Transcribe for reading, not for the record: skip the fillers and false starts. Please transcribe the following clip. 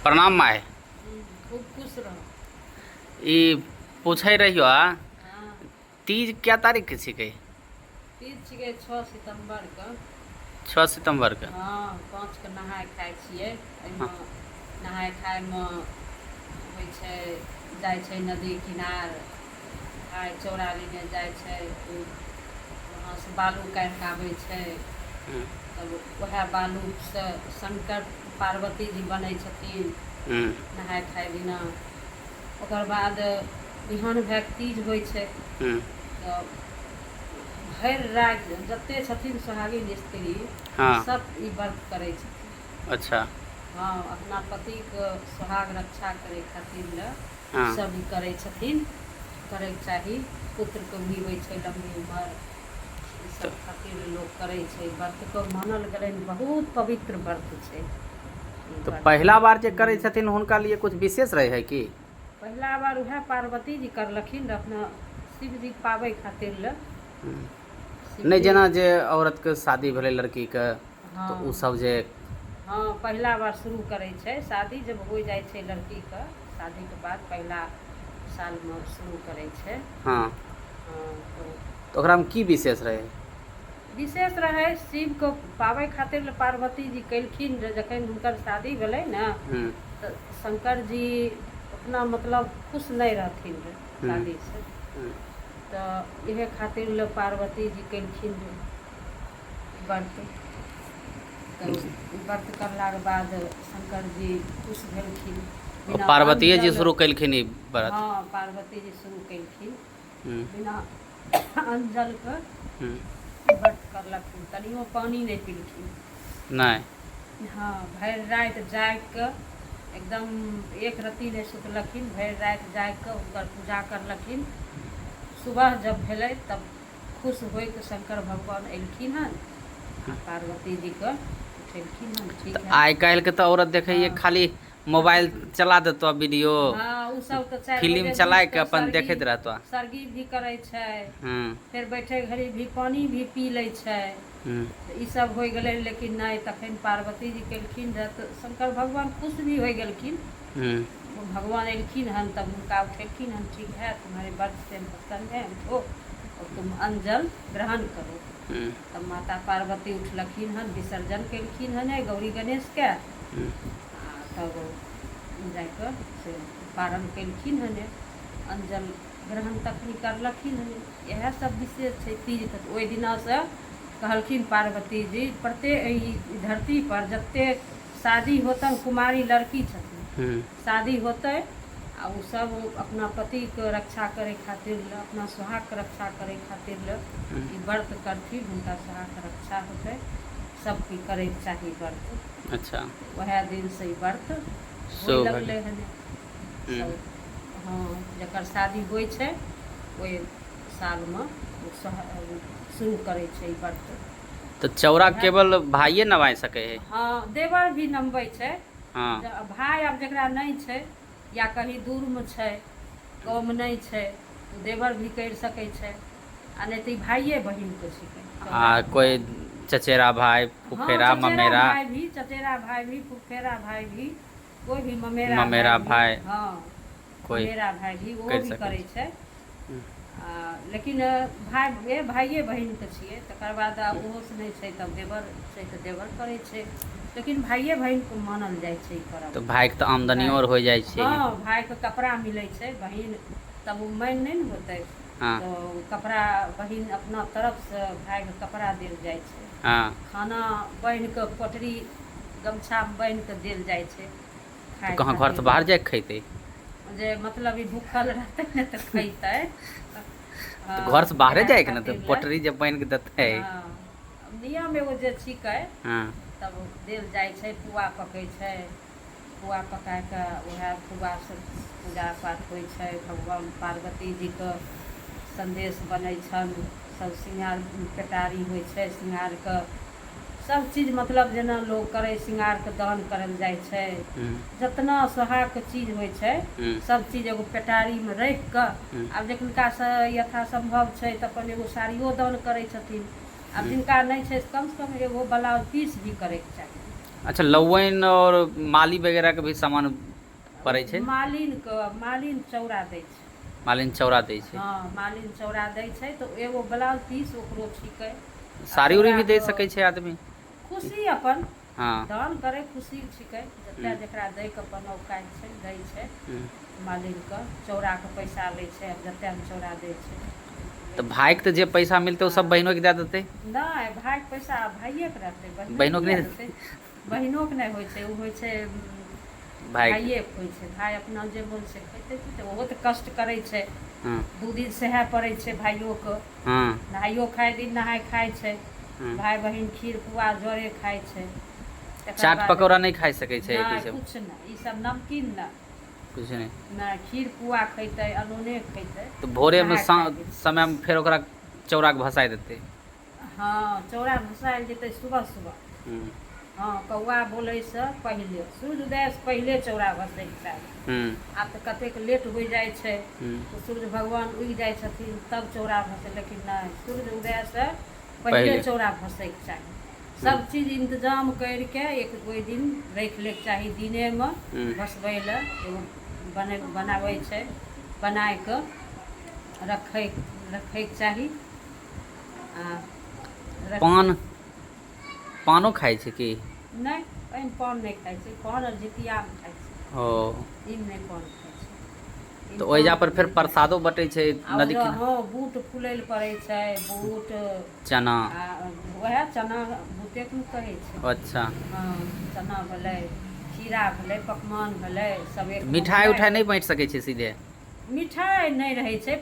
प्रणाम माय। खूब खुश रहो। ई पूछे रहियो हाँ, तीज क्या तारीख के छिकै? तीज छिकै 6 सितम्बर के। 6 सितम्बर के। हाँ, 5 के नहाय खाय छियै। हाँ। एहिमे नहाय खायमे होइ छै, जाइ छै नदी किनार, भाय चौरा लेने जाइ छै, वहाँसँ बालू काढ़ि कऽ आबै छै। हम्म, तब वएह बालूसँ शंकर पार्वती जी बनै छथिन हम्म, नहाय खाय दिना। ओकर बाद बिहान भए कऽ तीज होइ छै। हम्म, तऽ भरि राति जतेक छथिन सोहागिन स्त्री हाँ। सब ई व्रत करै छथिन। अच्छा। हाँ, अपना पतिके सोहाग रक्षा करै खातिर लए हाँ। सब ई करै छथिन। करैके चाही, पुत्रके भी होइ छै लम्बी उम्र, ई तो, सब खातिर लोक करै छै। व्रतके मानल गेलै बहुत पवित्र व्रत छै ई तो व्रत। पहला बार जे करै छथिन हुनका लिए कुछ विशेष रहे है कि? पहिला बार उएह पार्वती जी करलखिन रह अपना शिव जी पाबै खातिर लए। नहीं, शिवजी। जेना जे औरत के शादी भेलै लड़की के तो उ हाँ, सब जे हाँ, पहिला बार शुरू करै छै। शादी जब हो जाइ छै लड़कीके, शादीके बाद पहिला सालमे शुरू करै छै। हाँ, हाँ, तो ओकरा में की विशेष रहे? विशेष रहै शिवके पाबै खातिर लए पार्वती जी केलखिन जे जखन हुनकर शादी भेलै ने, हम्म, तऽ शंकर जी अपना मतलब खुश नहीं रहथिन रहे हम्म, शादीसँ। हम्म, तऽ इहे खातिर लए पार्वती जी केलखिन व्रत। तऽ व्रत करलाके बाद शंकर जी खुश भेलखिन। और बिना पार्वतीये अन्न जी जल। शुरू कैलखिन ई व्रत? हाँ, पार्वती जी शुरू केलखिन। हम्म, बिना अन्न जलके हम्म, व्रत करलखिन, तनियो पानी नहीं पीलखिन। नहीं। हाँ, भरि राति जागि कऽ एकदम एक रत्ती नहीं सुतलखिन। भरि राति जागि कऽ हुनकर पूजा करलखिन। सुबह जब भेलै तब खुश होइके शंकर भगवान अएलखिन हन आ पार्वती जीके उठेलखिन हन। ठीक तो है। आइ काल्हि के तो औरत देखैये हाँ, खाली मोबाइल चला देतो, वीडियो हाँ, उ सब तऽ 4 फिल्म बजे से चलाय उठि के कऽ अपन देखैत रहतो। सरगी भी करै छै। हम्म, फेर बैठे घड़ी भी पानी भी पी लै छै। हम्म, तऽ ई सब हो गेलै, लेकिन नहीं, तखन पार्वती जी केलखिन रह तऽ शंकर भगवान खुश भी हो गेलखिन। हम्म, वो भगवान एलखिन हन तब उनका उठेलखिन हन। ठीक है, तुम्हारे व्रत से हम प्रसन्न हैं, उठो और तुम अन्न जल ग्रहण करो। हम्म, तब माता पार्वती उठलखिन हन, विसर्जन केलखिन हन गौरी गणेश के। हम्म। तब जाकऽ से पारण केलखिन हन, अन्न जल ग्रहण तखनी करलखिन हन। इएह सब विशेष छै तीज। तऽ ओहि दिनासँ कहलखिन पार्वती जी, प्रत्येक ई धरती पर जतेक शादी होतन कुमारी लड़की छथिन, हम्म, शादी होतै आ उ सब अपना पतिके रक्षा करै खातिर लए, अपना सुहागके रक्षा करै खातिर लए ई व्रत करथिन। हुनका सुहागके रक्षा होतै, सबके करैके चाही व्रत। अच्छा। वएह दिनसँ ई व्रत होइ शुभ लगलै हन हम्म, सब। हाँ, जकर शादी होइ छै ओहि सालमे शुरू करै छै ई व्रत। तो चौरा वएह। केवल भाइये नवाय सकै है? हाँ, देवर भी नमबै छै। हाँ। भाय आब जकरा नहीं छै या कहीं दूरमे छै, गाँवमे नहीं छै, तो देवर भी करि सकै छै, आ नहीं तऽ ई भाइये बहिनके छिकै चौरा। आ कोई चचेरा भाई, हाँ, फुफेरा, चचेरा ममेरा, भाई भी, चचेरा भाई भी, फुफेरा भाई भी, कोई भी ममेरा भाई ममेरा भी। भाई हाँ, कोई ममेरा भाई भी ओहो करि भी सकै करै छै। छै। लेकिन भाइये बहिनके छियै। तकर बाद ओहोसँ नहीं छै तब देवर छै तऽ देवर करै छै, लेकिन भाइये बहिनके मानल जाइ छै ई पर्व। तो भाई के तो आमदनियो और हो जाइ छै। हाँ, भाइके कपड़ा मिलै छै, बहिन तब उ मानि नहीं ने होतै। हाँ, तो कपड़ा बहिन अपना तरफसँ भाइके कपड़ा देल जाइ छै। हाँ। खाना बान्हि कऽ पोटरी गमछामे बान्हि कऽ देल जाइ छै तो खाय कहाँ घर से खातिर बाहर लए। जाके खैते? जे मतलब ई भूखल रहतै ने तऽ खैतै। तो घर से बाहरे इएह जाएके ना, तो खातिर लए। पोटरी जब बांध के देते। हाँ, नियम एगो जे छिकै हाँ, तब देल जाइ छै। पुआ पकै छै, पुआ पकाय कऽ वएह पुआसँ पूजा पाठ होइ छै। भगवान पार्वती जीके संदेश बनै छनि। सब सिंगार पेटारी होइ छै, सिंगारके सब चीज मतलब जेना लोग करे, सिंगारके दान करल जाइ छै। हम्म, जितना सोहागके चीज होइ छै हम्म, सब चीज एगो पेटारीमे राखि कऽ, हम्म, आब जिनकासँ यथासम्भव छै तऽ अपन एगो साड़ियो दान करै छथिन। आब जिनका नहीं छै कमसँ कम एगो ब्लाउज पीस भी करैके चाही। अच्छा, लौवन और माली वगैरह के भी सामान पड़ै छै। मालिन चौड़ा दै छै। मालिन चौड़ा दै छै। हाँ, मालिन चौड़ा दै छै तो एगो ब्लाउज पीस ओकरो छिकै। साड़ी उड़ी भी दे सकै छै आदमी। खुशी अपन हाँ। दान करे खुशी छिकै, जते जेकरा दै के अपन औकात छै दै छै। मालिन के चौड़ा के पैसा लै छै, जते चौड़ा दै छै। तो भाई के तो जे पैसा मिलते वो सब बहनों के दे देते। नहीं, भाई के पैसा भाइये के रहतै, बहनों के नहीं देतै। बहिनो के नहीं होइ छै, उ होइ छै भाइये के होइ छै। भाई अपना जे मोन से खैते पीते, ओहो तो कष्ट करै छै। हाँ। 2 दिन सहै पड़ै छै भाइयों के। हाँ। नहाइयो खाए दिन नहाय खाय छै। भाई बहिन खीर पुआ जोरे खाय छै। चाट पकौड़ा नहीं खाई सकै छै। कुछ नहीं, ई सब नमकीन ना कुछ नहीं। ना, खीर पुआ खैते, अनूने खैते। तो भोरे में समय में फिर ओकरा चौड़ा के भसाई देते। हाँ, चौड़ा भसायल जेतै सुबह सुबह। हाँ, कौआ बोलै से पहले, सूर्य उदय से पहले चौड़ा भसैके चाही। आब तो कतेक लेट हो जाए छै, तो सूर्य भगवान उगि जाए छथिन तब चौड़ा भसे, लेकिन नहीं, सूर्य उदय से पहले चौड़ा भसैके चाही। सब चीज इंतजाम करके एक कोई दिन रख ले चाही, दिने में भसबै ले एगो बनाबै छै, बनाय के रखै के चाही। पानो खाइ छै कि नहीं, एहिमे पान नहीं खाइ छै। पान और जितिया में खाइ छै। ओ, ई नहीं पान खाइ छै। तो ओइजा पर फिर प्रसादो बटै छै नदी के। हाँ, बूट फूलै ले पड़ै छै, बूट चना। वह चना बूटे के कहै छै। अच्छा। हाँ, चना भेलै, खीरा भेलै, पकवान भेलै, सब एक मिठाई उठाई नहीं बाँट सकै छै सीधे। मिठाई नहीं रहै छै,